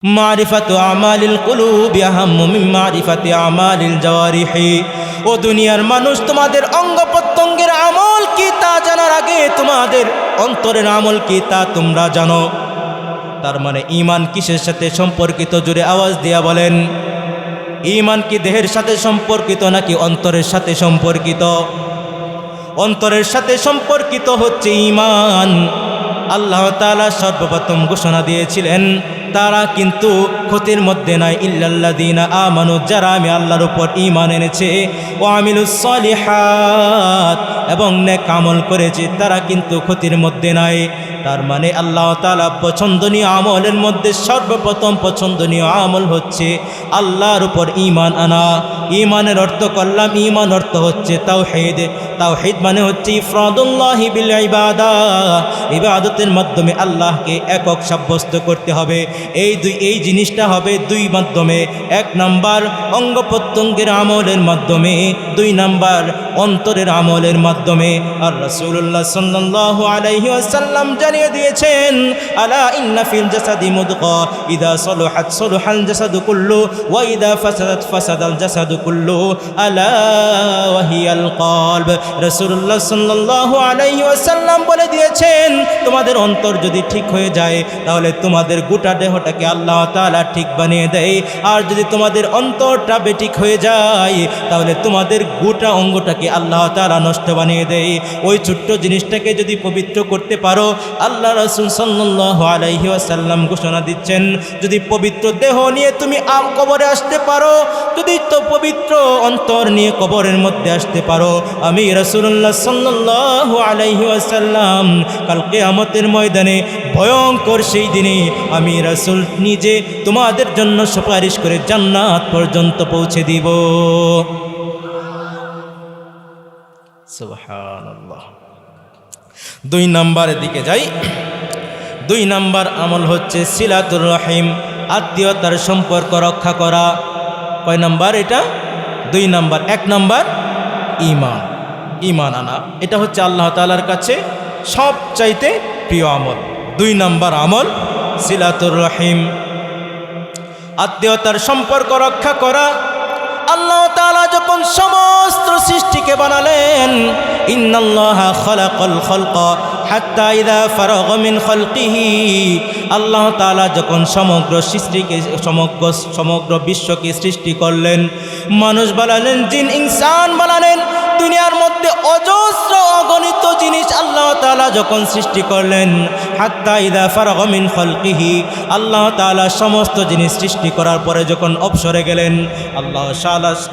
মারিফাতু আমালিল কুলুবি আহাম্মু মিন মারিফাতি আমালিল জাওয়ারিহি। ও দুনিয়ার মানুষ, তোমাদের অঙ্গ প্রত্যঙ্গের আমল কি তা জানার আগে তোমাদের অন্তরের আমল কি তা তোমরা জানো। তার মানে ঈমান কিসের সাথে সম্পর্কিত? জুড়ে আওয়াজ দিয়া বলেন। ঈমান কি দেহের সাথে সম্পর্কিত নাকি অন্তরের সাথে সম্পর্কিত? অন্তরের সাথে সম্পর্কিত হচ্ছে ঈমান। আল্লাহ তাআলা সর্বপ্রথম ঘোষণা দিয়েছিলেন তারা কিন্তু ক্ষতির মধ্যে নাই, ইল্লাল্লাযীনা আমানু, যারা আমি আল্লাহর উপর ঈমান এনেছে, ও আমিলুস সলিহাত, এবং নেক আমল করেছে, তারা কিন্তু ক্ষতির মধ্যে নাই। তার মানে আল্লাহ তাআলা পছন্দনীয় আমলের মধ্যে সর্বপ্রথম পছন্দনীয় আমল হচ্ছে আল্লাহর উপর ঈমান আনা। ঈমানের অর্থ করলাম, ঈমান অর্থ হচ্ছে তাওহীদ। তাওহীদ মানে হচ্ছে ইফরাদুল্লাহি বিল ইবাদাহ, ইবাদতের মাধ্যমে আল্লাহকে একক সাব্যস্ত করতে হবে। এই জিনিসটা হবে দুই মাধ্যমে। এক নাম্বার অঙ্গ প্রত্যঙ্গের আমলের মাধ্যমে, দুই নাম্বার অন্তরের আমলের মাধ্যমে। আর রাসূলুল্লাহ সাল্লাল্লাহু আলাইহি ওয়াসাল্লাম জানিয়ে দিয়েছেন, আলা ইন্না ফিল জাসাদি মুদগা ইদা সলুহাত সলুহাল জাসাদু কুল্লু ওয়া ইদা ফাসাদাত ফাসাদাল জাসাদু কুল্লু আলা ওয়া হিয়াল কলব। রাসূলুল্লাহ সাল্লাল্লাহু আলাইহি ওয়াসাল্লাম বলে দিয়েছেন, তোমাদের অন্তর যদি ঠিক হয়ে যায় তাহলে তোমাদের গোটা দেহটাকে আল্লাহ তাআলা ঠিক বানিয়ে দেয়। আর যদি তোমাদের অন্তরটা বেঠিক হয়ে যায় তাহলে তোমাদের গোটা অঙ্গটাকে আল্লাহ তাআলা নষ্ট বানিয়ে দেয়। ওই ছোট্ট জিনিসটাকে যদি পবিত্র করতে পারো, আল্লাহ রাসূল সাল্লাল্লাহু আলাইহি ওয়াসাল্লাম ঘোষণা দিচ্ছেন, যদি পবিত্র দেহ নিয়ে তুমি কবরে আসতে পারো, যদি তো পবিত্র অন্তর নিয়ে কবরের মধ্যে আসতে পারো, আমি রাসূলুল্লাহ সাল্লাল্লাহু আলাইহি ওয়াসাল্লাম কাল কিয়ামতের ময়দানে ভয়ঙ্কর সেই দিনে আমি রাসূল নিজে তোমাদের জন্য সুপারিশ করে জান্নাত পর্যন্ত পৌঁছে দিব। সুবহানাল্লাহ। দুই নাম্বারের দিকে যাই। দুই নাম্বার আমল হচ্ছে সিলাতুর রহিম, আত্মীয়তার সম্পর্ক রক্ষা করা। কয় নাম্বার এটা? দুই নাম্বার। এক নাম্বার ঈমান, ঈমান আনা, এটা হচ্ছে আল্লাহ তাআলার কাছে সবচাইতে প্রিয় আমল। দুই নাম্বার আমল সিলাতুর রহিম, আত্মীয়তার সম্পর্ক রক্ষা করা। আল্লাহ তাআলা যখন সমস্ত সৃষ্টিকে বানালেন, ইন্নাল্লাহা খালাকাল খালকা হাত্তা ইযা ফারাগা মিন খালকিহি, আল্লাহ তাআলা যখন সমগ্র সৃষ্টিকে সমগ্র বিশ্বকে সৃষ্টি করলেন, মানুষ বানালেন, জিন ইনসান বানালেন, দুনিয়ার মধ্যে অজস্র অগণিত জিনিস আল্লাহ তাআলা যখন সৃষ্টি করলেন, হাত্তা ইযা ফারাগা মিন খালকিহি, আল্লাহ তাআলা সমস্ত জিনিস সৃষ্টি করার পরে যখন অবসরে গেলেন,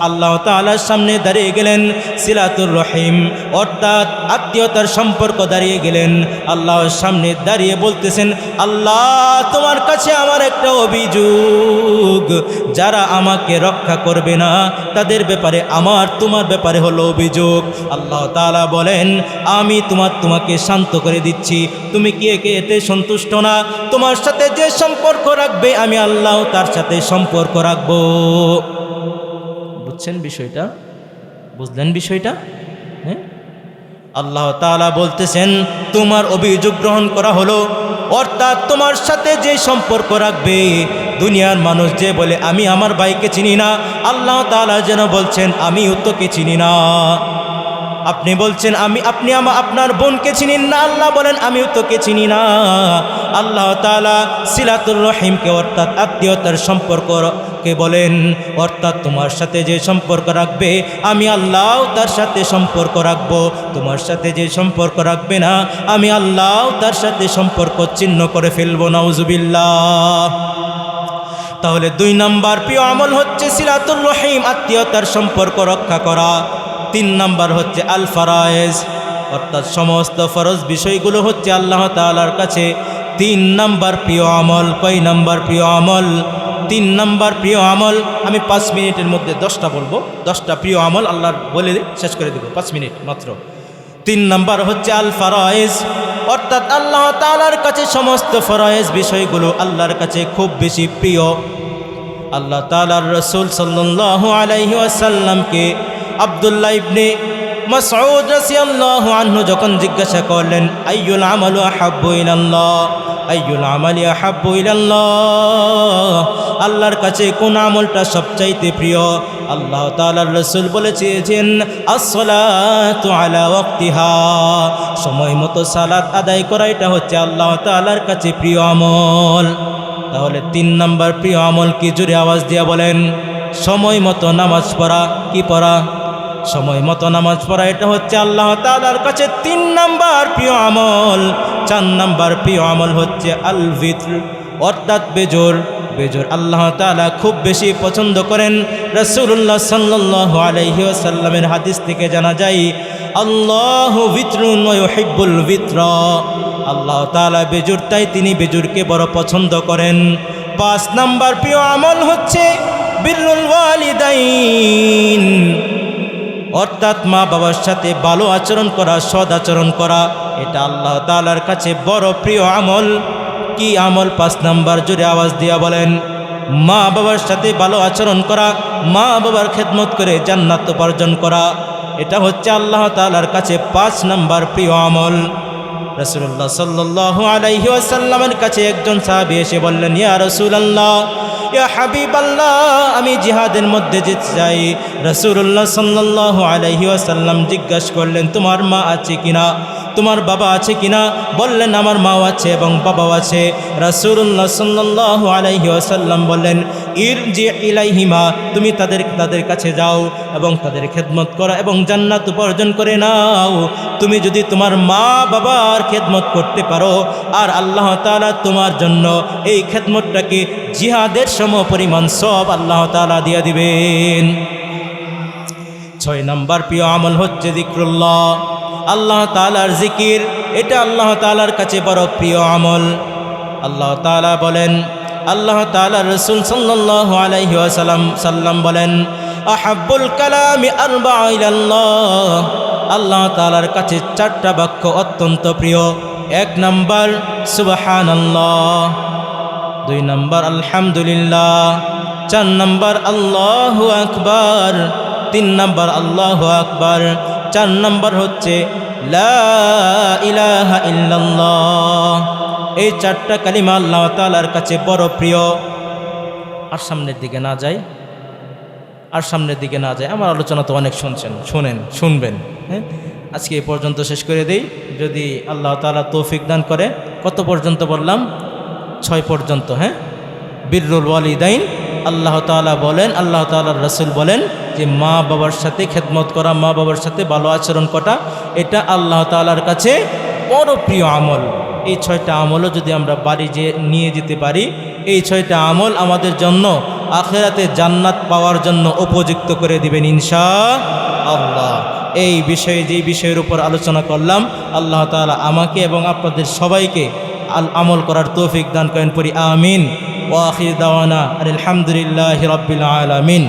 আল্লাহ তাআলার সামনে দাঁড়িয়ে গেলেন সিলাতুর রহিম, অর্থাৎ আত্মীয়তার সম্পর্ক দাঁড়িয়ে গেলেন। আল্লাহর সামনে দাঁড়িয়ে বলতেছেন, আল্লাহ তোমার কাছে আমার একটা অভিযোগ, যারা আমাকে রক্ষা করবে না তাদের ব্যাপারে তোমার ব্যাপারে হলো অভিযোগ। আল্লাহ তাআলা বলেন, আমি তোমাকে শান্ত করে দিচ্ছি, তুমি কি এতে সন্তুষ্ট না? তোমার সাথে যে সম্পর্ক রাখবে আমি আল্লাহ তার সাথে সম্পর্ক রাখবো। বুঝছেন বিষয়টা? বুঝলেন বিষয়টা? হ্যাঁ, আল্লাহ তাআলা বলতেছেন তোমার অভিযোগ গ্রহণ করা হলো, অর্থাৎ তোমার সাথে যে সম্পর্ক রাখবে, দুনিয়ার মানুষ যে বলে আমি আমার ভাইকে চিনি না, আল্লাহ তাআলা যেন বলছেন আমিও তোকে চিনি না। আপনি বলছেন আপনি আপনার বোনকে চিনেন না, আল্লাহ বলেন আমিও তোকে চিনি না। আল্লাহ তাআলা সিলাতুর রহিমকে অর্থাৎ আত্মীয়তার সম্পর্ককে বলেন, অর্থাৎ তোমার সাথে যে সম্পর্ক রাখবে আমি আল্লাহ তার সাথে সম্পর্ক রাখবো, তোমার সাথে যে সম্পর্ক রাখবে না আমি আল্লাহ তার সাথে সম্পর্ক ছিন্ন করে ফেলবো। নাউজুবিল্লাহ। তাহলে দুই নাম্বার প্রিয় আমল হচ্ছে সিলাতুর রহিম, আত্মীয়তার সম্পর্ক রক্ষা করা। তিন নাম্বার হচ্ছে আল ফারায়েজ, অর্থাৎ সমস্ত ফরজ বিষয়গুলো হচ্ছে আল্লাহ তাআলার কাছে তিন নাম্বার প্রিয় আমল। কয় নাম্বার প্রিয় আমল? তিন নাম্বার প্রিয় আমল। আমি 5 মিনিটের মধ্যে 10টা বলবো, 10টা প্রিয় আমল আল্লাহর বলে শেষ করে দেবো, 5 মিনিট মাত্র। তিন নাম্বার হচ্ছে আল ফারায়েজ, অর্থাৎ আল্লাহ তাআলার কাছে সমস্ত ফরজ বিষয়গুলো আল্লাহর কাছে খুব বেশি প্রিয়। আল্লাহ তাআলার রাসূল সাল্লাল্লাহু আলাইহি ওয়াসাল্লামকে আব্দুল্লাহ ইবনে মাসউদ রাদিয়াল্লাহু আনহু যখন জিজ্ঞাসা করলেন আইয়ুল আমালু আহাব্বু ইলাল্লাহ, আইয়ুল আমালি আহাব্বু ইলাল্লাহ, আল্লাহর কাছে কোন আমলটা সবচাইতে প্রিয়? আল্লাহ তাআলার রাসূল বলেছেন আসসালাতু আলা ওয়াক্তিহা, সময় মতো সালাত আদায় করা এটা হচ্ছে আল্লাহ তাআলার কাছে প্রিয় আমল। তাহলে 3 নাম্বার প্রিয় আমল কি? জোরে আওয়াজ দিয়া বলেন। সময় মতো নামাজ পড়া। কি পড়া? সময় মতো নামাজ পড়া, এটা হচ্ছে আল্লাহ তাআলার কাছে 3 নাম্বার প্রিয় আমল। 4 নাম্বার প্রিয় আমল হচ্ছে আল ভিতর, অর্থাৎ বেজোর। বেজোর আল্লাহ তাআলা খুব বেশি পছন্দ করেন। রাসূলুল্লাহ সাল্লাল্লাহু আলাইহি ওয়াসাল্লামের হাদিস থেকে জানা যায় আল্লাহু ভিতরুন ওয়া ইউহিব্বুল ভিতরা, আল্লাহ তাআলা বেজোর, তাই তিনি বেজোরকে বড় পছন্দ করেন। 5 নাম্বার প্রিয় আমল হচ্ছে বিররুল ওয়ালিদাইন, অর্থাৎ মা বাবার সাথে ভালো আচরণ করা, সদ আচরণ করা, এটা আল্লাহ তাআলার কাছে বড় প্রিয় আমল। কি আমল? 5 নাম্বার, জোরে আওয়াজ দিয়া বলেন। মা বাবার সাথে ভালো আচরণ করা, মা বাবার খেদমত করে জান্নাত উপার্জন করা, এটা হচ্ছে আল্লাহ তাআলার কাছে 5 নাম্বার প্রিয় আমল। রাসূলুল্লাহ সাল্লাল্লাহু আলাইহি ওয়াসাল্লামের কাছে একজন সাহাবী এসে বললেন, ইয়া রাসূলুল্লাহ, ইয়া হাবিবাল্লাহ, আমি জিহাদের মধ্যে যেতে চাই। রাসূলুল্লাহ সাল্লাল্লাহু আলাইহি ওয়াসাল্লাম জিজ্ঞাসা করলেন, তোমার মা আছে কিনা? তোমার বাবা আছে কিনা? বললেন, আমার মাও আছে এবং বাবাও আছে। রাসূলুল্লাহ সাল্লাল্লাহু আলাইহি ওয়াসাল্লাম বললেন, ইরজি ইলাইহিমা, তুমি তাদের কাছে যাও এবং তাদের খেদমত করো এবং জান্নাত উপার্জন করে নাও। তুমি যদি তোমার মা বাবার খেদমত করতে পারো, আর আল্লাহ তাআলা তোমার জন্য এই খেদমতটাকে জিহাদের সমপরিমাণ সওয়াব আল্লাহ তাআলা দিয়ে দিবেন। 6 নাম্বার প্রিয় আমল হচ্ছে যিকরুল্লাহ, আল্লাহ তাআলার জিকির, এটা আল্লাহ তাআলার কাছে বড় প্রিয় আমল। আল্লাহ তাআলা বলেন, আল্লাহ তাআলার রাসূল সাল্লাল্লাহু আলাইহি ওয়াসাল্লাম বলেন, আহাব্বুল কালামি আরবা'ু ইলাল্লাহ, আল্লাহ তাআলার কাছে 4টা বাক্য অত্যন্ত প্রিয়। 1 নাম্বার সুবহানাল্লাহ, 2 নাম্বার আলহামদুলিল্লাহ, 4 নাম্বার আল্লাহু আকবার, 3 নাম্বার আল্লাহু আকবার, 4 নাম্বার হচ্ছে লা ইলাহা ইল্লাল্লাহ। এই 4টা কালিমা আল্লাহ তাআলার কাছে বড় প্রিয়। আর সামনের দিকে না যাই, আমার আলোচনা তো অনেক শুনবেন। হ্যাঁ, আজকে এই পর্যন্ত শেষ করে দেই, যদি আল্লাহ তাআলা তৌফিক দান করে। কত পর্যন্ত বললাম? 6 পর্যন্ত। হ্যাঁ, বিররুল ওয়ালিদাইন, আল্লাহ তাআলা বলেন, আল্লাহ তাআলার রাসূল বলেন যে মা বাবার সাথে খেদমত করা, মা বাবার সাথে ভালো আচরণ করা, এটা আল্লাহ তাআলার কাছে বড় প্রিয় আমল। এই 6টা আমলও যদি আমরা বাড়ি নিয়ে যেতে পারি, এই 6টা আমল আমাদের জন্য আখিরাতে জান্নাত পাওয়ার জন্য উপযুক্ত করে দিবেন ইনশাআল্লাহ। এই বিষয়ে, যেই বিষয়ের উপর আলোচনা করলাম, আল্লাহ তাআলা আমাকে এবং আপনাদের সবাইকে আমল করার তৌফিক দান করেন, পড়ি আমিন। ওয়া আখির দাওয়ানা আলহামদুলিল্লাহি রাব্বিল আলামিন।